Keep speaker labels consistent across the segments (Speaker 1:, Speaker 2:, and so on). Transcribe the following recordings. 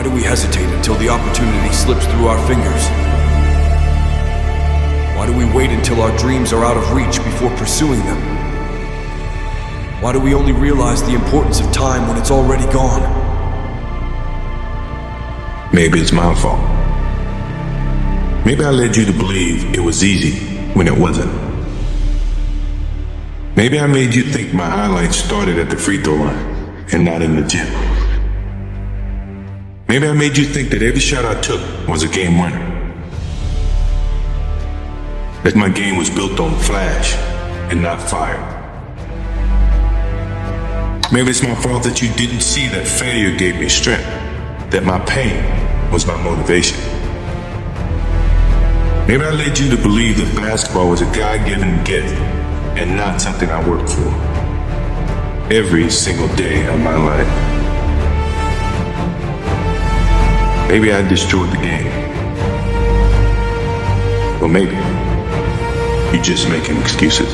Speaker 1: Why do we hesitate until the opportunity slips through our fingers? Why do we wait until our dreams are out of reach before pursuing them? Why do we only realize the importance of time when it's already gone?
Speaker 2: Maybe it's my fault. Maybe I led you to believe it was easy when it wasn't. Maybe I made you think my highlights started at the free throw line and not in the gym. Maybe I made you think that every shot I took was a game winner. That my game was built on flash and not fire. Maybe it's my fault that you didn't see that failure gave me strength, that my pain was my motivation. Maybe I led you to believe that basketball was a God-given gift and not something I worked for every single day of my life. Maybe I destroyed the game. Or maybe you're just making excuses.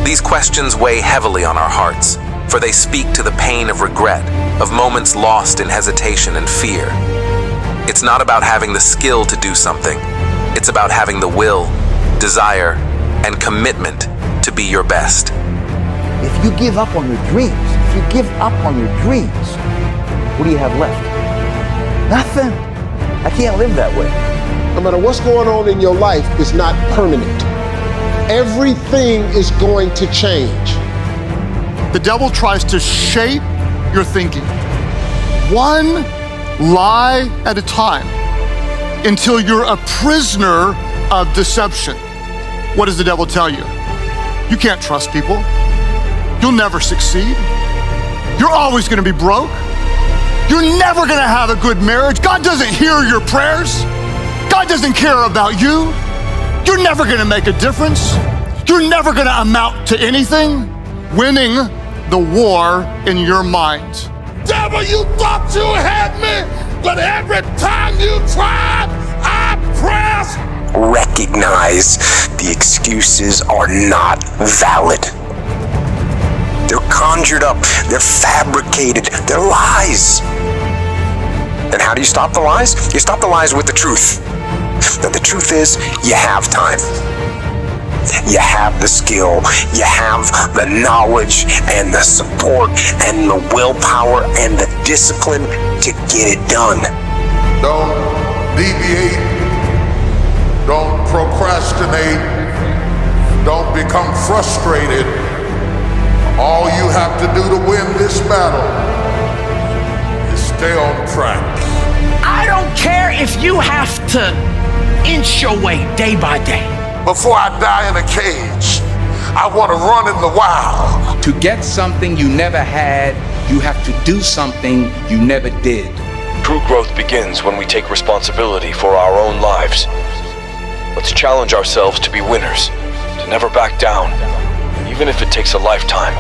Speaker 3: These questions weigh heavily on our hearts, for they speak to the pain of regret, of moments lost in hesitation and fear. It's not about having the skill to do something. It's about having the will, desire, and commitment to be your best.
Speaker 4: If you give up on your dreams, what do you have left? Nothing. I can't live that way.
Speaker 5: No matter what's going on in your life, it's not permanent. Everything is going to change.
Speaker 6: The devil tries to shape your thinking, one lie at a time, until you're a prisoner of deception. What does the devil tell you? You can't trust people. You'll never succeed. You're always going to be broke. You're never going to have a good marriage. God doesn't hear your prayers. God doesn't care about you. You're never going to make a difference. You're never going to amount to anything. Winning the war in your mind.
Speaker 7: Devil, you thought you had me, but every time you tried, I pressed.
Speaker 8: Recognize the excuses are not valid. They're conjured up, they're fabricated, they're lies. And how do you stop the lies? You stop the lies with the truth. And the truth is, you have time. You have the skill, you have the knowledge and the support and the willpower and the discipline to get it done.
Speaker 7: Don't deviate. Don't procrastinate. Don't become frustrated. All you have to do to win this battle is stay on track.
Speaker 9: I don't care if you have to inch your way day by day.
Speaker 7: Before I die in a cage, I want to run in the wild.
Speaker 10: To get something you never had, you have to do something you never did.
Speaker 1: True growth begins when we take responsibility for our own lives. Let's challenge ourselves to be winners, to never back down, even if it takes a lifetime.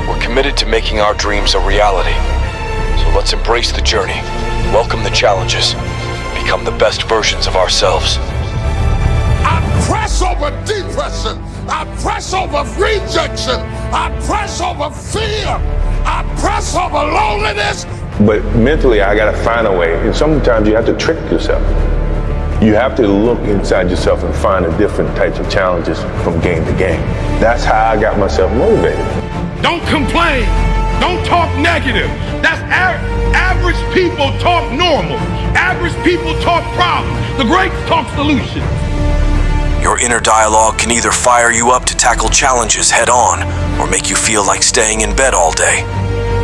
Speaker 1: We're committed to making our dreams a reality. So let's embrace the journey, welcome the challenges, become the best versions of ourselves.
Speaker 7: I press over depression. I press over rejection. I press over fear. I press over loneliness.
Speaker 2: But mentally, I gotta find a way. And sometimes you have to trick yourself. You have to look inside yourself and find the different types of challenges from game to game. That's how I got myself motivated.
Speaker 11: Don't complain. Don't talk negative. That's average people talk normal. Average people talk problems. The greats talk solutions.
Speaker 3: Your inner dialogue can either fire you up to tackle challenges head on or make you feel like staying in bed all day.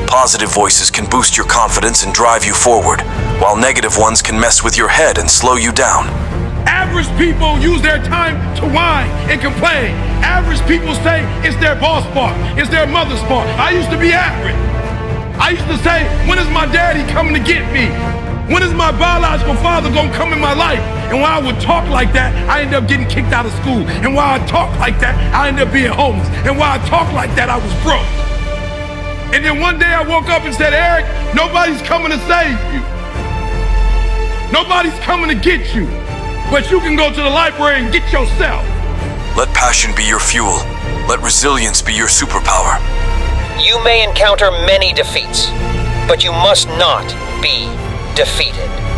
Speaker 3: Positive voices can boost your confidence and drive you forward, while negative ones can mess with your head and slow you down.
Speaker 11: Average people use their time to whine and complain. Average people say it's their boss' fault, it's their mother's fault. I used to be average. I used to say, when is my daddy coming to get me? When is my biological father gonna come in my life? And while I would talk like that, I ended up getting kicked out of school. And while I talk like that, I ended up being homeless. And while I talk like that, I was broke. And then one day I woke up and said, Eric, nobody's coming to save you. Nobody's coming to get you. But you can go to the library and get yourself.
Speaker 3: Let passion be your fuel. Let resilience be your superpower.
Speaker 12: You may encounter many defeats, but you must not be defeated.